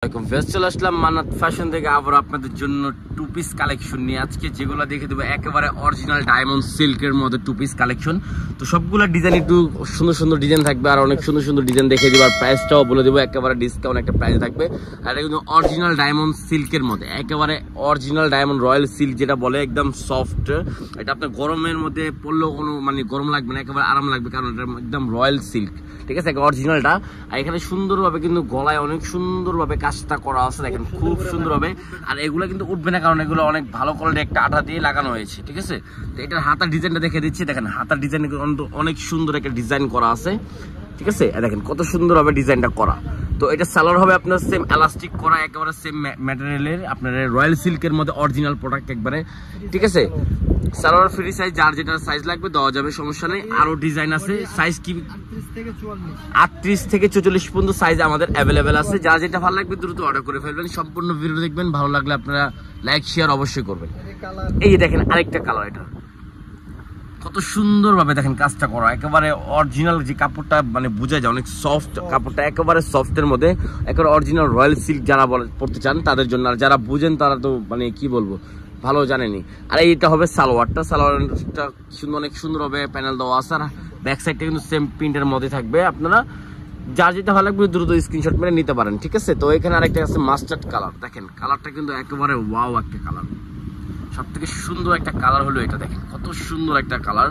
চলে আসলাম মান্নাত ফ্যাশন থেকে আবার আপনাদের জন্য টু পিস কালেকশন নিয়ে আজকে যেগুলো দেখে দেবো একেবারে অরিজিনাল ডায়মন্ড সিল্কের মধ্যে টু পিস কালেকশন। তো সবগুলো ডিজাইন একটু সুন্দর সুন্দর ডিজাইন থাকবে আর অনেক সুন্দর সুন্দর ডিজাইন দেখে দেবো আর প্রাইসটাও বলে দেবো একেবারে ডিসকাউন্ট একটা প্রাইস থাকবে। আর এটা কিন্তু অরিজিনাল ডায়মন্ড সিল্কের মধ্যে একেবারে অরিজিনাল ডায়মন্ড রয়্যাল সিল্ক যেটা বলে একদম সফট। এটা আপনার গরমের মধ্যে পরলেও কোনো মানে গরম লাগবে না, একেবারে আরাম লাগবে কারণ এটা একদম রয়্যাল সিল্ক, ঠিক আছে অরিজিনালটা। আর এখানে সুন্দরভাবে কিন্তু গলায় অনেক সুন্দরভাবে কাজটা করা আছে, দেখেন খুব সুন্দরভাবে। আর এগুলো কিন্তু উঠবে না কারণ এগুলো অনেক ভালো কোয়ালিটির একটা আঠা দিয়ে লাগানো হয়েছে, ঠিক আছে। তো এটার হাতার ডিজাইনটা দেখে দিচ্ছি, দেখেন হাতার ডিজাইন অনেক সুন্দর একটা ডিজাইন করা আছে, ঠিক আছে। দেখেন কত সুন্দরভাবে ডিজাইনটা করা। তো এটা সালোয়ার হবে আপনার সেম এলাস্টিক করা, একেবারে সেম ম্যাটেরিয়ালের আপনার রয়্যাল সিল্কের মধ্যে অরিজিনাল প্রোডাক্ট একবারে, ঠিক আছে। সালোয়ার ফ্রি সাইজ, যার যেটা সাইজ লাগবে দেওয়া যাবে, সমস্যা নেই। আরো ডিজাইন আছে, সাইজ কি 38 থেকে 44 পর্যন্ত সাইজ আমাদের অ্যাভেলেবেল আছে। যার যেটা ভালো লাগবে দ্রুত অর্ডার করে ফেলবেন। সম্পূর্ণ ভিডিও দেখবেন, ভালো লাগলে আপনারা লাইক শেয়ার অবশ্যই করবেন। এই দেখেন আরেকটা কালার, এটা কত সুন্দরভাবে দেখেন কাজটা করা, একেবারে অরিজিনাল যে কাপড়টা মানে বোঝা যায় অনেক সফট কাপড়টা, একেবারে সফটের মধ্যে একেবারে অরিজিনাল রয়্যাল সিল্ক যারা পড়তে চান তাদের জন্য। আর যারা বুঝেন তারা তো মানে কি বলবো ভালো জানেনি। আর এইটা হবে সালোয়ারটা, সালোয়ারটা অনেক সুন্দর হবে, প্যানেল দেওয়া আছে। আর ব্যাক সাইডটা কিন্তু সেম প্রিন্টের মধ্যে থাকবে। আপনারা যার যেটা ভালো লাগবে দ্রুত স্ক্রিনশট মেরে নিতে পারেন, ঠিক আছে। তো এখানে আরেকটা আছে মাস্টার্ড কালার, দেখেন কালারটা কিন্তু একেবারে ওয়াও একটা কালার, সব থেকে সুন্দর একটা কালার হলো এটা। দেখেন কত সুন্দর একটা কালার,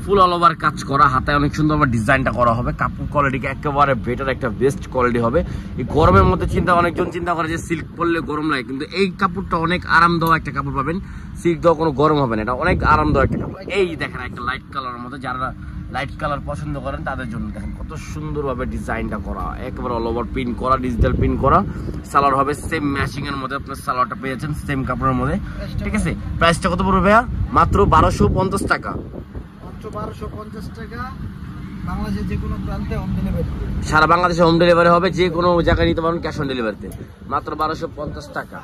ফুল অল ওভার কাজ করা, হাতায় অনেক সুন্দর ডিজাইনটা করা হবে। কাপড় কোয়ালিটি একেবারে বেটার একটা বেস্ট কোয়ালিটি হবে। এই গরমের মধ্যে অনেকজন চিন্তা করে যে সিল্ক পরলে গরম লাগে, কিন্তু এই কাপড়টা অনেক আরামদায়ক একটা কাপড় পাবেন। সিল্ক দেওয়া কোনো গরম হবে না, এটা অনেক আরামদায়ক একটা কাপড়। এই দেখেন একটা লাইট কালারের মধ্যে, যারা লাইট কালার পছন্দ করেন তাদের জন্য দেখেন কত সুন্দরভাবে ডিজাইনটা করা, একেবারে অল ওভার প্রিন্ট করা, ডিজিটাল প্রিন্ট করা। সালোয়ার হবে সেম ম্যাচিং এর মধ্যে, আপনার সালোয়ারটা পেয়েছেন সেম কাপড়ের মধ্যে, ঠিক আছে। প্রাইসটা কত পড়বে ভাইয়া? মাত্র 1250 টাকা। 1250 টাকা বাংলাদেশের যে কোনো প্রান্তে হোম ডেলিভারি, সারা বাংলাদেশে হোম ডেলিভারি হবে, যে কোনো জায়গায় নিতে পারবেন ক্যাশ অন ডেলিভারিতে, মাত্র 1250 টাকা।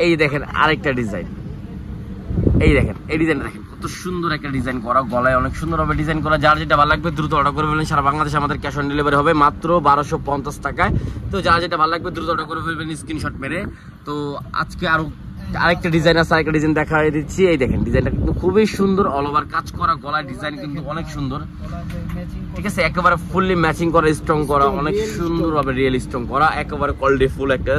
এই দেখেন আরেকটা ডিজাইন, এই দেখেন এই ডিজাইন দেখেন কত সুন্দর একটা ডিজাইন করা, গলায় অনেক সুন্দরভাবে ডিজাইন করা। যার যেটা ভালো লাগবে দ্রুত অর্ডার করে ফেলবেন। সারা বাংলাদেশে আমাদের ক্যাশ অন ডেলিভারি হবে মাত্র 1250 টাকায়। তো যার যেটা ভালো লাগবে দ্রুত অর্ডার করে ফেলবেন স্ক্রিনশট মেরে। তো আজকে আরেকটা ডিজাইন আছে, আরেকটা ডিজাইন দেখা দিচ্ছি। এই দেখেন ডিজাইনটা কিন্তু খুবই সুন্দর, অল ওভার কাজ করা, গলায় ডিজাইন কিন্তু অনেক সুন্দর, ঠিক আছে। একেবারে ফুললি ম্যাচিং করা, স্ট্রং করা, অনেক সুন্দরভাবে রিয়েল স্ট্রং করা, একেবারে কোয়ালিটি ফুল একটা,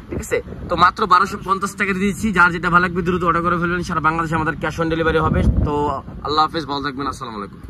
ঠিক আছে। তো মাত্র 1250 টাকা দিয়েছি। যার যেটা ভালো লাগবে দ্রুত অর্ডার করে ফেলবেন। সারা বাংলাদেশে আমাদের ক্যাশ অন ডেলিভারি হবে। তো আল্লাহ হাফেজ, ভালো থাকবেন, আসসালামু আলাইকুম।